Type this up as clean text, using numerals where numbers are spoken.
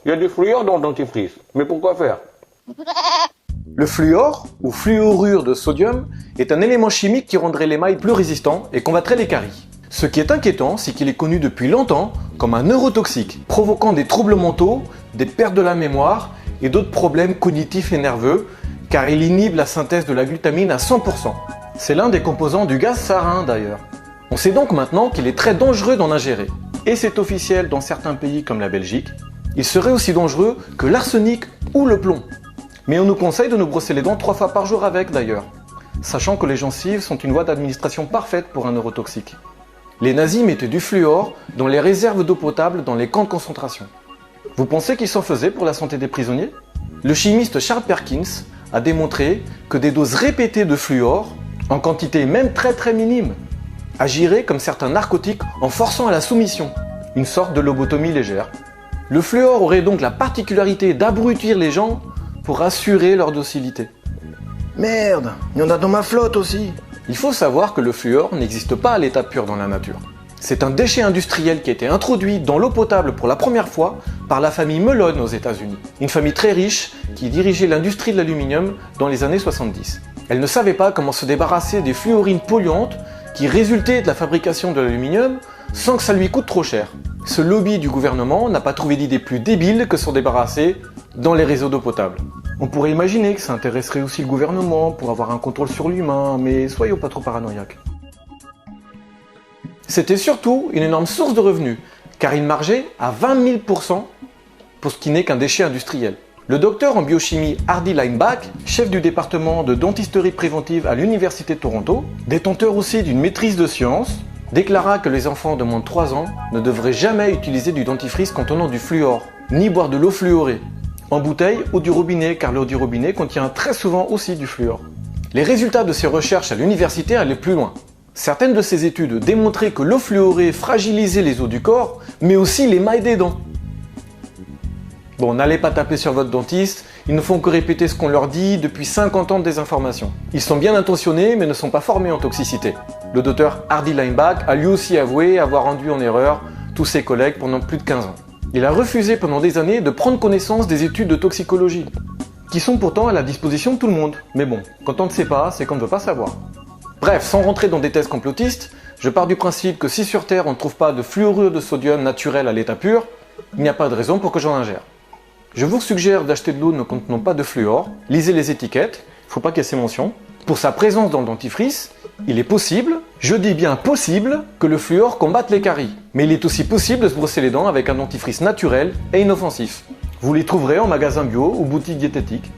Il y a du fluor dans le dentifrice. Mais pourquoi faire? Le fluor, ou fluorure de sodium, est un élément chimique qui rendrait l'émail plus résistant et combattrait les caries. Ce qui est inquiétant, c'est qu'il est connu depuis longtemps comme un neurotoxique, provoquant des troubles mentaux, des pertes de la mémoire et d'autres problèmes cognitifs et nerveux, car il inhibe la synthèse de la glutamine à 100%. C'est l'un des composants du gaz sarin d'ailleurs. On sait donc maintenant qu'il est très dangereux d'en ingérer. Et c'est officiel dans certains pays comme la Belgique. Il serait aussi dangereux que l'arsenic ou le plomb. Mais on nous conseille de nous brosser les dents 3 fois par jour avec d'ailleurs, sachant que les gencives sont une voie d'administration parfaite pour un neurotoxique. Les nazis mettaient du fluor dans les réserves d'eau potable dans les camps de concentration. Vous pensez qu'ils s'en faisaient pour la santé des prisonniers? Le chimiste Charles Perkins a démontré que des doses répétées de fluor, en quantité même très minime, agiraient comme certains narcotiques en forçant à la soumission, une sorte de lobotomie légère. Le fluor aurait donc la particularité d'abrutir les gens pour assurer leur docilité. Merde, il y en a dans ma flotte aussi. Il faut savoir que le fluor n'existe pas à l'état pur dans la nature. C'est un déchet industriel qui a été introduit dans l'eau potable pour la première fois par la famille Mellon aux États-Unis. Une famille très riche qui dirigeait l'industrie de l'aluminium dans les années 70. Elle ne savait pas comment se débarrasser des fluorines polluantes qui résultaient de la fabrication de l'aluminium sans que ça lui coûte trop cher. Ce lobby du gouvernement n'a pas trouvé d'idée plus débile que s'en débarrasser dans les réseaux d'eau potable. On pourrait imaginer que ça intéresserait aussi le gouvernement pour avoir un contrôle sur l'humain, mais soyons pas trop paranoïaques. C'était surtout une énorme source de revenus, car il margeait à 20 000% pour ce qui n'est qu'un déchet industriel. Le docteur en biochimie Hardy Lineback, chef du département de dentisterie préventive à l'Université de Toronto, détenteur aussi d'une maîtrise de sciences, déclara que les enfants de moins de 3 ans ne devraient jamais utiliser du dentifrice contenant du fluor, ni boire de l'eau fluorée, en bouteille ou du robinet, car l'eau du robinet contient très souvent aussi du fluor. Les résultats de ces recherches à l'université allaient plus loin. Certaines de ces études démontraient que l'eau fluorée fragilisait les os du corps, mais aussi l'émail des dents. Bon, n'allez pas taper sur votre dentiste, ils ne font que répéter ce qu'on leur dit depuis 50 ans de désinformation. Ils sont bien intentionnés, mais ne sont pas formés en toxicité. Le docteur Hardy Lineback a lui aussi avoué avoir rendu en erreur tous ses collègues pendant plus de 15 ans. Il a refusé pendant des années de prendre connaissance des études de toxicologie, qui sont pourtant à la disposition de tout le monde. Mais bon, quand on ne sait pas, c'est qu'on ne veut pas savoir. Bref, sans rentrer dans des thèses complotistes, je pars du principe que si sur Terre on ne trouve pas de fluorure de sodium naturel à l'état pur, il n'y a pas de raison pour que j'en ingère. Je vous suggère d'acheter de l'eau ne contenant pas de fluor, lisez les étiquettes, il ne faut pas qu'il y ait ces mentions. Pour sa présence dans le dentifrice, il est possible, je dis bien possible, que le fluor combatte les caries. Mais il est aussi possible de se brosser les dents avec un dentifrice naturel et inoffensif. Vous les trouverez en magasin bio ou boutique diététique.